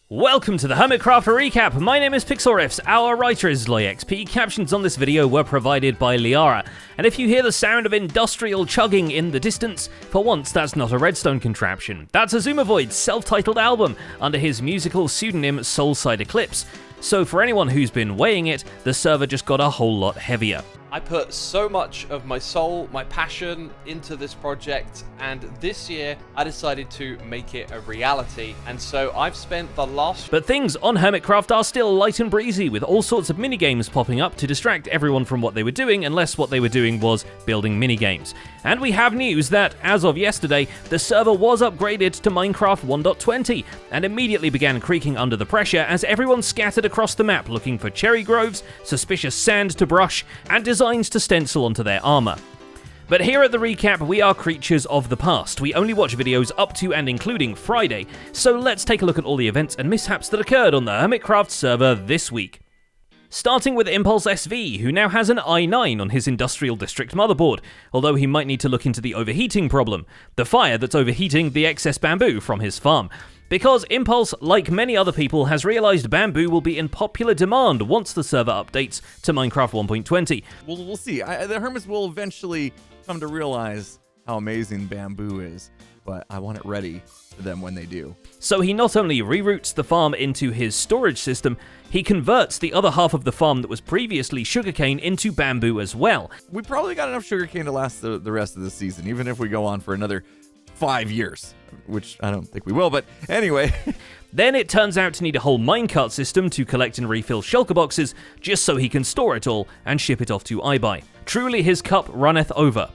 Welcome to the Hermitcraft recap. My name is Pixelriffs, our writer is LoyXP. Captions on this video were provided by Liara, and if you hear the sound of industrial chugging in the distance, for once that's not a Redstone contraption. That's Azuma Void's self-titled album under his musical pseudonym Soulside Eclipse. So for anyone who's been weighing it, the server just got a whole lot heavier. I put so much of my soul, my passion into this project, and this year I decided to make it a reality, and so I've spent the last... But things on Hermitcraft are still light and breezy, with all sorts of minigames popping up to distract everyone from what they were doing, unless what they were doing was building minigames. And we have news that, as of yesterday, the server was upgraded to Minecraft 1.20, and immediately began creaking under the pressure as everyone scattered across the map looking for cherry groves, suspicious sand to brush, and designs to stencil onto their armor. But here at the recap, we are creatures of the past. We only watch videos up to and including Friday, so let's take a look at all the events and mishaps that occurred on the Hermitcraft server this week. Starting with Impulse SV, who now has an i9 on his Industrial District motherboard, although he might need to look into the overheating problem, the fire that's overheating the excess bamboo from his farm. Because Impulse, like many other people, has realized bamboo will be in popular demand once the server updates to Minecraft 1.20. We'll see. The Hermits will eventually come to realize how amazing bamboo is, but I want it ready for them when they do. So he not only reroutes the farm into his storage system, he converts the other half of the farm that was previously sugarcane into bamboo as well. We probably got enough sugarcane to last the rest of the season, even if we go on for another 5 years, which I don't think we will, but anyway. Then it turns out to need a whole minecart system to collect and refill shulker boxes, just so he can store it all and ship it off to iBuy. Truly his cup runneth over.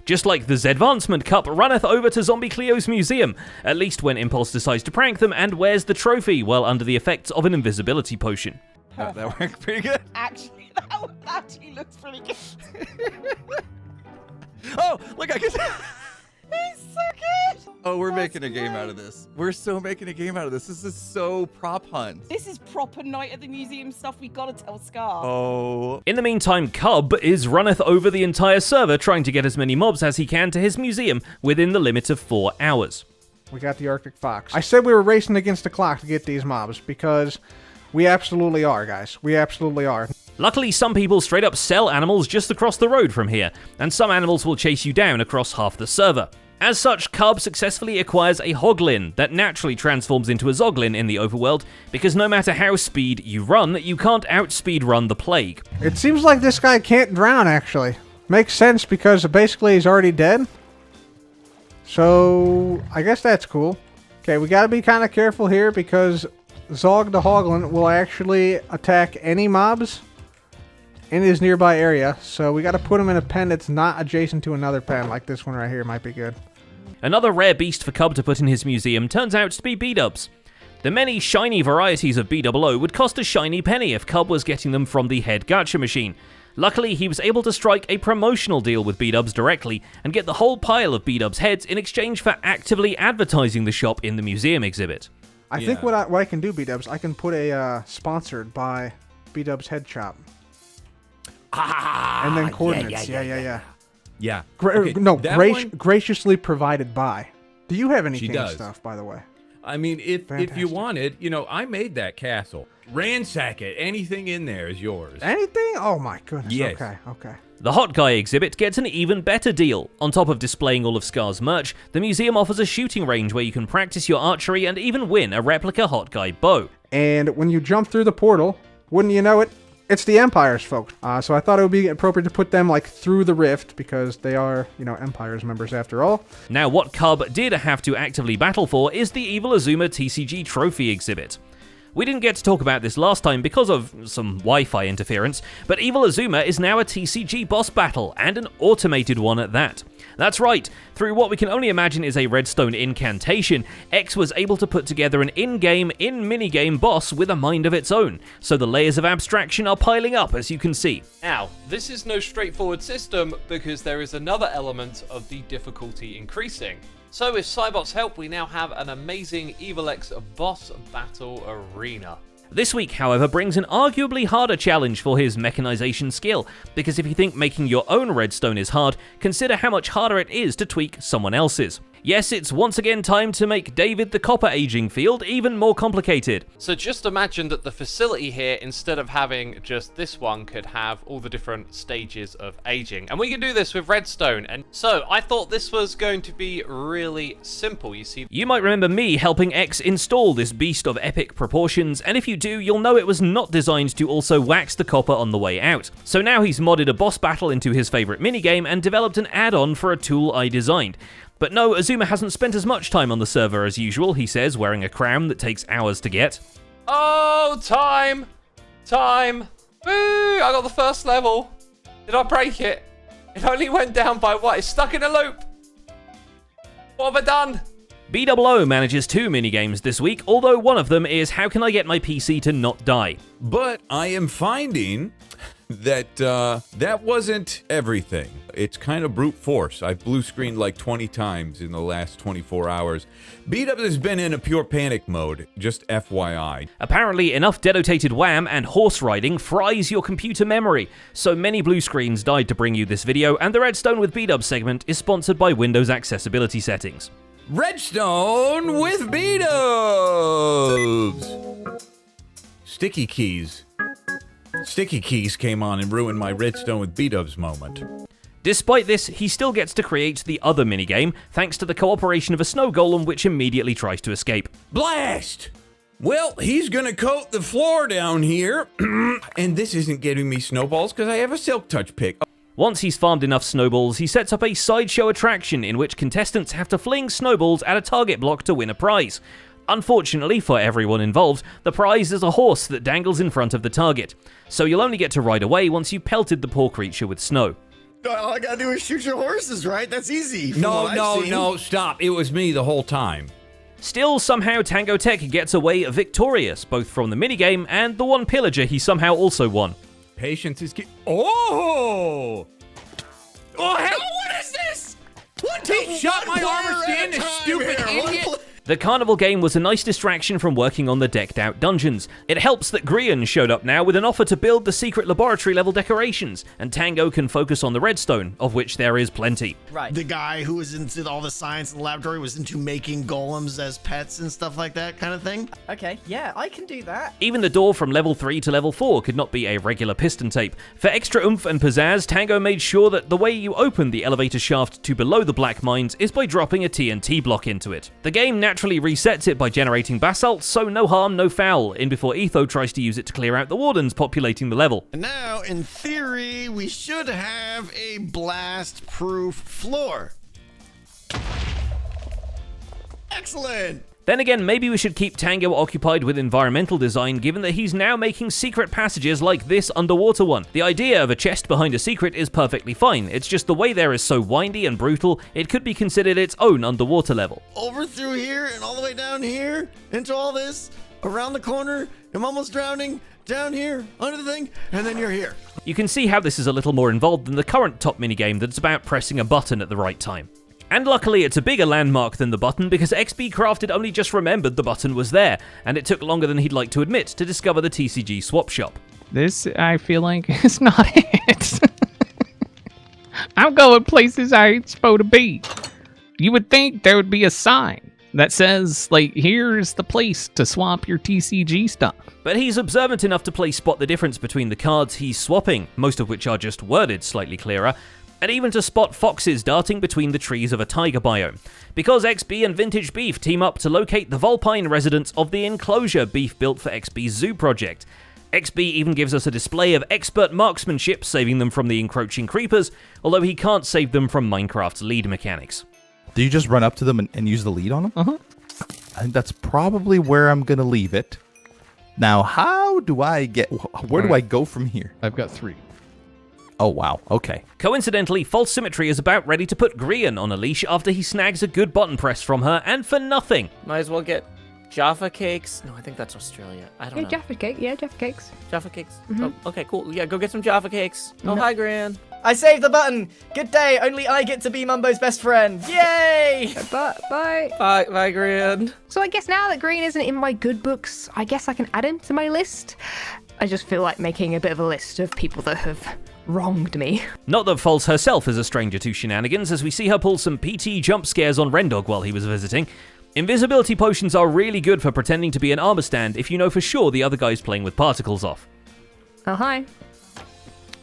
Just like the Zedvancement cup runneth over to Zombie Cleo's museum, at least when Impulse decides to prank them and wears the trophy while under the effects of an invisibility potion. That worked pretty good. Actually, that actually looks pretty good. Oh, look, I can... It's so good. Oh, we're That's making a game great. out of this. We're so making a game out of this. This is so prop hunt. This is proper night at the museum stuff. We gotta tell Scar. Oh. In the meantime, Cub is runneth over the entire server trying to get as many mobs as he can to his museum within the limit of 4 hours. We got the Arctic Fox. I said we were racing against the clock to get these mobs because we absolutely are, guys. We absolutely are. Luckily, some people straight up sell animals just across the road from here, and some animals will chase you down across half the server. As such, Cub successfully acquires a Hoglin that naturally transforms into a Zoglin in the overworld, because no matter how speed you run, you can't outspeed run the plague. It seems like this guy can't drown, actually. Makes sense because basically he's already dead. So, I guess that's cool. Okay, we gotta be kind of careful here because Zog the Hoglin will actually attack any mobs in his nearby area, so we gotta put him in a pen that's not adjacent to another pen, like this one right here might be good. Another rare beast for Cub to put in his museum turns out to be B-dubs. The many shiny varieties of BOO would cost a shiny penny if Cub was getting them from the head gacha machine. Luckily, he was able to strike a promotional deal with B-dubs directly and get the whole pile of B-dubs heads in exchange for actively advertising the shop in the museum exhibit. I think what I can do, B-dubs, I can put a sponsored by B-dubs head shop. And then coordinates. Yeah. Okay, Graciously provided by. Do you have any She king does. stuff, by the way? I mean, if you Fantastic. wanted, I made that castle. Ransack it. Anything in there is yours. Anything? Oh my goodness. Yes. Okay. The Hot Guy exhibit gets an even better deal. On top of displaying all of Scar's merch, the museum offers a shooting range where you can practice your archery and even win a replica Hot Guy bow. And when you jump through the portal, wouldn't you know it, it's the Empires, folks. So I thought it would be appropriate to put them like through the rift because they are, Empires members after all. Now, what Cub did have to actively battle for is the Evil Azuma TCG Trophy exhibit. We didn't get to talk about this last time because of some Wi-Fi interference, but Evil Azuma is now a TCG boss battle, and an automated one at that. That's right, through what we can only imagine is a Redstone incantation, X was able to put together an in-game, in-minigame boss with a mind of its own, so the layers of abstraction are piling up as you can see. Now, this is no straightforward system because there is another element of the difficulty increasing. So with Cybot's help, we now have an amazing Evil X boss battle arena. This week, however, brings an arguably harder challenge for his mechanization skill, because if you think making your own redstone is hard, consider how much harder it is to tweak someone else's. Yes, it's once again time to make David the copper aging field even more complicated. So just imagine that the facility here, instead of having just this one, could have all the different stages of aging. And we can do this with redstone. And so I thought this was going to be really simple. You see, You might remember me helping X install this beast of epic proportions, and if you do, you'll know it was not designed to also wax the copper on the way out. So now he's modded a boss battle into his favorite minigame and developed an add-on for a tool I designed. But no, Azuma hasn't spent as much time on the server as usual, he says, wearing a crown that takes hours to get. oh, time. Woo, I got the first level. Did I break it? It only went down by what? It's stuck in a loop. What have I done? BOO manages 2 minigames this week, although one of them is how can I get my PC to not die? But I am finding that that wasn't everything. It's kind of brute force. I've blue screened like 20 times in the last 24 hours. Beat-Up has been in a pure panic mode, just FYI. Apparently, enough dedotated wham and horse riding fries your computer memory, so many blue screens died to bring you this video, and the Redstone with Beat-Up segment is sponsored by Windows Accessibility Settings. Redstone with Beat-Ups! Sticky keys. Sticky keys came on and ruined my Redstone with Beat-Ups moment. Despite this, he still gets to create the other minigame, thanks to the cooperation of a snow golem which immediately tries to escape. Blast! Well, he's gonna coat the floor down here, and this isn't getting me snowballs because I have a silk touch pick. Once he's farmed enough snowballs, he sets up a sideshow attraction in which contestants have to fling snowballs at a target block to win a prize. Unfortunately for everyone involved, the prize is a horse that dangles in front of the target, so you'll only get to ride away once you've pelted the poor creature with snow. All I gotta do is shoot your horses, right? That's easy. from what I've seen. No, stop. It was me the whole time. Still, somehow Tango Tech gets away victorious, both from the minigame and the one pillager he somehow also won. Patience is key. Oh! Oh, hey! What is this? What? He shot my armor stand, this stupid idiot! The carnival game was a nice distraction from working on the decked out dungeons. It helps that Grian showed up now with an offer to build the secret laboratory level decorations, and Tango can focus on the redstone, of which there is plenty. Right. The guy who was into all the science in the laboratory was into making golems as pets and stuff like that kind of thing. Okay, yeah, I can do that. Even the door from level 3 to level 4 could not be a regular piston tape. For extra oomph and pizzazz, Tango made sure that the way you open the elevator shaft to below the black mines is by dropping a TNT block into it. The game naturally resets it by generating basalt, so no harm, no foul, in before Etho tries to use it to clear out the wardens populating the level. And now, in theory, we should have a blast-proof floor. Excellent! Then again, maybe we should keep Tango occupied with environmental design, given that he's now making secret passages like this underwater one. The idea of a chest behind a secret is perfectly fine, it's just the way there is so windy and brutal, it could be considered its own underwater level. Over through here and all the way down here, into all this, around the corner, I'm almost drowning, down here, under the thing, and then you're here. You can see how this is a little more involved than the current top minigame that's about pressing a button at the right time. And luckily it's a bigger landmark than the button because XB Crafted only just remembered the button was there, and it took longer than he'd like to admit to discover the TCG Swap Shop. This, I feel like, is not it. I'm going places I ain't supposed to be. You would think there would be a sign that says, like, here's the place to swap your TCG stuff. But he's observant enough to spot the difference between the cards he's swapping, most of which are just worded slightly clearer, and even to spot foxes darting between the trees of a taiga biome, because XB and Vintage Beef team up to locate the Vulpine residents of the enclosure Beef built for XB's zoo project. XB even gives us a display of expert marksmanship saving them from the encroaching creepers, although he can't save them from Minecraft's lead mechanics. Do you just run up to them and use the lead on them? Uh-huh. I think that's probably where I'm going to leave it. Now, how do I get... Where do I go from here? I've got 3. Oh, wow. Okay. Coincidentally, False Symmetry is about ready to put Grian on a leash after he snags a good button press from her, and for nothing. Might as well get Jaffa cakes. No, I think that's Australia. I don't know. Jaffa cake. Yeah, Jaffa cakes. Jaffa cakes. Oh, okay, cool. Yeah, go get some Jaffa cakes. Oh, hi, Gran. I saved the button. Good day. Only I get to be Mumbo's best friend. Yay! Bye. Bye, Gran. So I guess now that Green isn't in my good books, I guess I can add him to my list. I just feel like making a bit of a list of people that have wronged me. Not that False herself is a stranger to shenanigans, as we see her pull some PT jump scares on Rendog while he was visiting. Invisibility potions are really good for pretending to be an armor stand if you know for sure the other guy's playing with particles off. Oh, hi.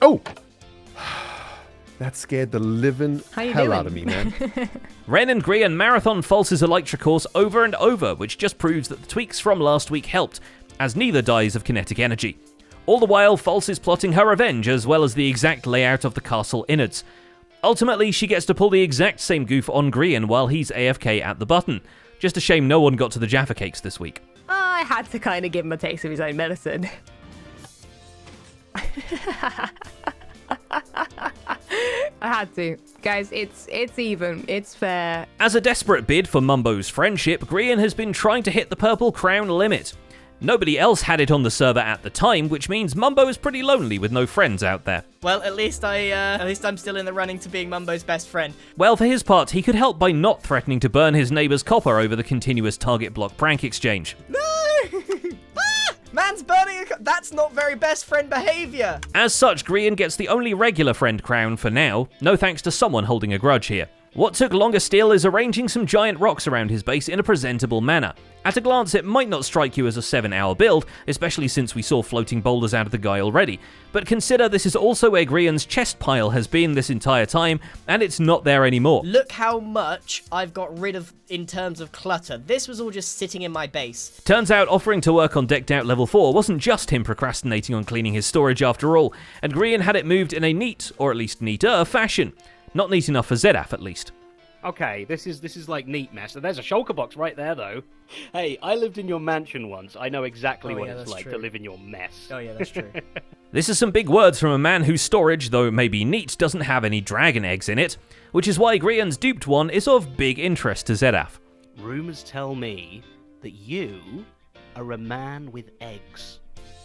Oh! That scared the living How you hell doing? out of me, man. Ren and Grian marathon False's Elytra course over and over, which just proves that the tweaks from last week helped, as neither dies of kinetic energy. All the while, False is plotting her revenge as well as the exact layout of the castle innards. Ultimately, she gets to pull the exact same goof on Grian while he's AFK at the button. Just a shame no one got to the Jaffa Cakes this week. I had to kind of give him a taste of his own medicine. I had to. Guys, it's even. It's fair. As a desperate bid for Mumbo's friendship, Grian has been trying to hit the Purple Crown limit. Nobody else had it on the server at the time, which means Mumbo is pretty lonely with no friends out there. Well, at least I'm still in the running to being Mumbo's best friend. Well, for his part, he could help by not threatening to burn his neighbor's copper over the continuous target block prank exchange. No! Man's burning that's not very best friend behavior. As such, Grian gets the only regular friend crown for now, no thanks to someone holding a grudge here. What took longer still is arranging some giant rocks around his base in a presentable manner. At a glance, it might not strike you as a 7-hour build, especially since we saw floating boulders out of the guy already, but consider this is also where Grian's chest pile has been this entire time, and it's not there anymore. Look how much I've got rid of in terms of clutter. This was all just sitting in my base. Turns out offering to work on Decked Out Level 4 wasn't just him procrastinating on cleaning his storage after all, and Grian had it moved in a neat, or at least neater, fashion. Not neat enough for Zedaf, at least. Okay, this is like neat mess. There's a shulker box right there, though. Hey, I lived in your mansion once. I know exactly what it's like to live in your mess. Oh yeah, that's true. This is some big words from a man whose storage, though it may be neat, doesn't have any dragon eggs in it, which is why Grian's duped one is of big interest to Zedaf. Rumors tell me that you are a man with eggs.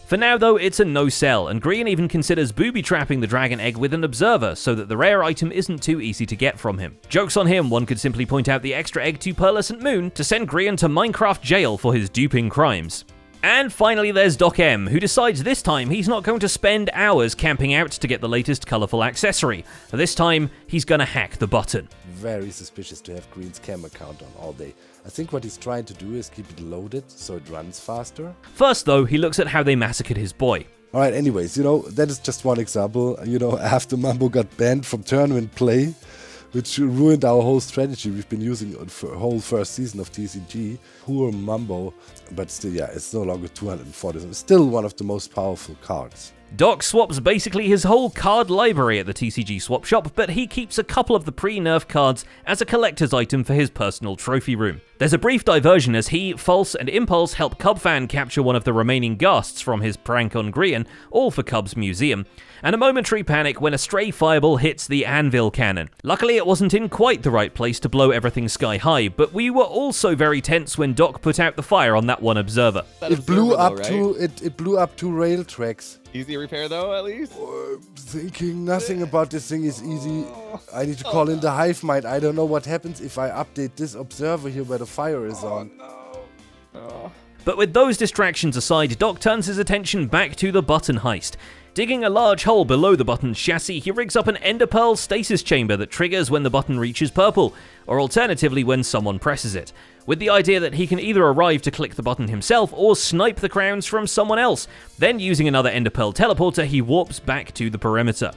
For now, though, it's a no-sell, and Grian even considers booby-trapping the dragon egg with an observer so that the rare item isn't too easy to get from him. Joke's on him, one could simply point out the extra egg to Pearlescent Moon to send Grian to Minecraft jail for his duping crimes. And finally, there's Doc M, who decides this time he's not going to spend hours camping out to get the latest colourful accessory. This time, he's gonna hack the button. Very suspicious to have Green's cam account on all day. I think what he's trying to do is keep it loaded so it runs faster. First, though, he looks at how they massacred his boy. Alright, anyways, that is just one example. After Mumbo got banned from tournament play, which ruined our whole strategy we've been using for the whole first season of TCG. Poor Mumbo, but still, yeah, it's no longer 240. It's still one of the most powerful cards. Doc swaps basically his whole card library at the TCG Swap Shop, but he keeps a couple of the pre-nerf cards as a collector's item for his personal trophy room. There's a brief diversion as he, False, and Impulse help Cubfan capture one of the remaining ghasts from his prank on Grian, all for Cub's museum, and a momentary panic when a stray fireball hits the anvil cannon. Luckily, it wasn't in quite the right place to blow everything sky high, but we were also very tense when Doc put out the fire on that one observer. It blew up it blew up 2 rail tracks. Easy repair though, at least? I'm thinking nothing about this thing is easy. I need to call in the hive mind. I don't know what happens if I update this observer here where the fire is on. But with those distractions aside, Doc turns his attention back to the button heist. Digging a large hole below the button's chassis, he rigs up an Ender Pearl stasis chamber that triggers when the button reaches purple, or alternatively when someone presses it, with the idea that he can either arrive to click the button himself or snipe the crowns from someone else. Then using another Ender Pearl teleporter, he warps back to the perimeter.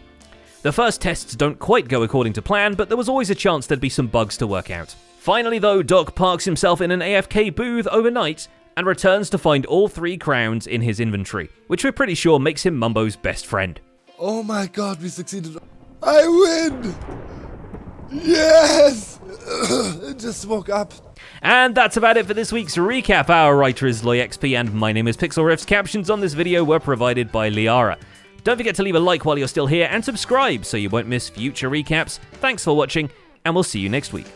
The first tests don't quite go according to plan, but there was always a chance there'd be some bugs to work out. Finally though, Doc parks himself in an AFK booth overnight, and returns to find all 3 crowns in his inventory, which we're pretty sure makes him Mumbo's best friend. Oh my god, we succeeded. I win! Yes! I just woke up. And that's about it for this week's recap. Our writer is LoyXP and my name is Pixel Riffs. Captions on this video were provided by Liara. Don't forget to leave a like while you're still here and subscribe so you won't miss future recaps. Thanks for watching, and we'll see you next week.